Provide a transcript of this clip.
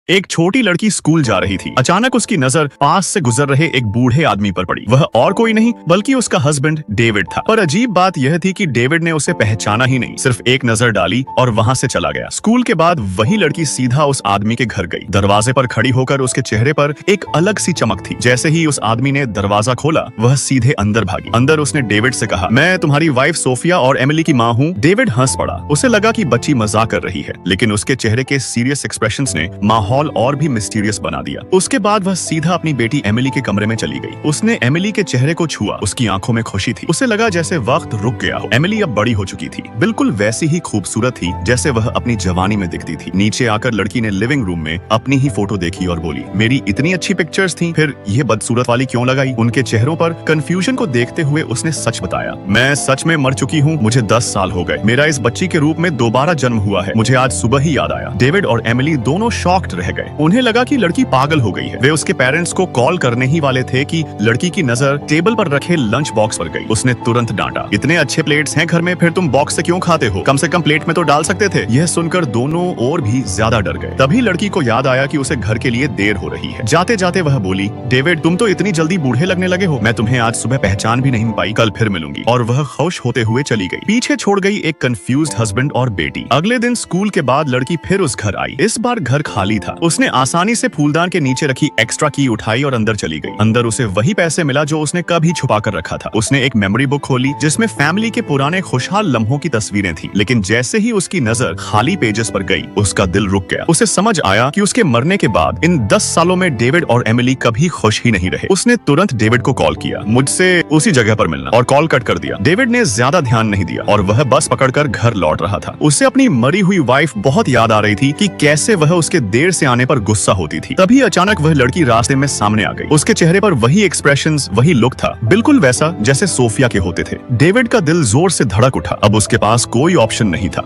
एक छोटी लड़की स्कूल जा रही थी। अचानक उसकी नजर पास से गुजर रहे एक बूढ़े आदमी पर पड़ी। वह और कोई नहीं बल्कि उसका हस्बैंड डेविड था। पर अजीब बात यह थी कि डेविड ने उसे पहचाना ही नहीं, सिर्फ एक नजर डाली और वहां से चला गया। स्कूल के बाद वही लड़की सीधा उस आदमी के घर गई। दरवाजे पर खड़ी होकर उसके चेहरे पर एक अलग सी चमक थी। जैसे ही उस आदमी ने दरवाजा खोला, वह सीधे अंदर भागी। अंदर उसने डेविड से कहा, मैं तुम्हारी वाइफ सोफिया और एमिली की माँ हूँ। डेविड हंस पड़ा। उसे लगा कि बच्ची मजाक कर रही है, लेकिन उसके चेहरे के सीरियस एक्सप्रेशंस ने माहौल और भी मिस्टीरियस बना दिया। उसके बाद वह सीधा अपनी बेटी एमिली के कमरे में चली गई। उसने एमिली के चेहरे को छुआ। उसकी आंखों में खुशी थी। उसे लगा जैसे वक्त रुक गया हो। एमिली अब बड़ी हो चुकी थी, बिल्कुल वैसी ही खूबसूरत थी जैसे वह अपनी जवानी में दिखती थी। नीचे आकर लड़की ने लिविंग रूम में अपनी ही फोटो देखी और बोली, मेरी इतनी अच्छी पिक्चर्स थी, फिर ये बदसूरत वाली क्यों लगाई? उनके चेहरों पर कंफ्यूजन को देखते हुए उसने सच बताया, मैं सच में मर चुकी हूँ। मुझे 10 साल हो गए। मेरा इस बच्ची के रूप में दोबारा जन्म हुआ है। मुझे आज सुबह ही याद आया। डेविड और एमिली दोनों शॉक्ड रह गए। उन्हें लगा कि लड़की पागल हो गई है। वे उसके पेरेंट्स को कॉल करने ही वाले थे कि लड़की की नजर टेबल पर रखे लंच बॉक्स पर गई। उसने तुरंत डांटा, इतने अच्छे प्लेट्स हैं घर में, फिर तुम बॉक्स से क्यों खाते हो? कम से कम प्लेट में तो डाल सकते थे। यह सुनकर दोनों और भी ज्यादा डर गए। तभी लड़की को याद आया कि उसे घर के लिए देर हो रही है। जाते जाते वह बोली, डेविड तुम तो इतनी जल्दी बूढ़े लगने लगे हो। मैं तुम्हें आज सुबह पहचान भी नहीं पाई। कल फिर मिलूंगी। और वह खुश होते हुए चली गई। पीछे छोड़ गई एक कंफ्यूज्ड हस्बैंड और बेटी। अगले दिन स्कूल के बाद लड़की फिर उस घर आई। इस बार घर खाली था। उसने आसानी से फूलदान के नीचे रखी एक्स्ट्रा की उठाई और अंदर चली गई। अंदर उसे वही पैसे मिला जो उसने कभी छुपा कर रखा था। उसने एक मेमोरी बुक खोली जिसमें फैमिली के पुराने खुशहाल लम्हों की तस्वीरें थी। लेकिन जैसे ही उसकी नजर खाली पेजेस पर गई, उसका दिल रुक गया। उसे समझ आया कि उसके मरने के बाद इन 10 सालों में डेविड और एमिली कभी खुश ही नहीं रहे। उसने तुरंत डेविड को कॉल किया, मुझसे उसी जगह पर मिलना, और कॉल कट कर दिया। डेविड ने ज्यादा ध्यान नहीं दिया और वह बस पकड़कर घर लौट रहा था। उसे अपनी मरी हुई वाइफ बहुत याद आ रही थी कि कैसे वह उसके देर से आने पर गुस्सा होती थी। तभी अचानक वह लड़की रास्ते में सामने आ गई। उसके चेहरे पर वही एक्सप्रेशंस, वही लुक था, बिल्कुल वैसा जैसे सोफिया के होते थे। डेविड का दिल जोर से धड़क उठा। अब उसके पास कोई ऑप्शन नहीं था।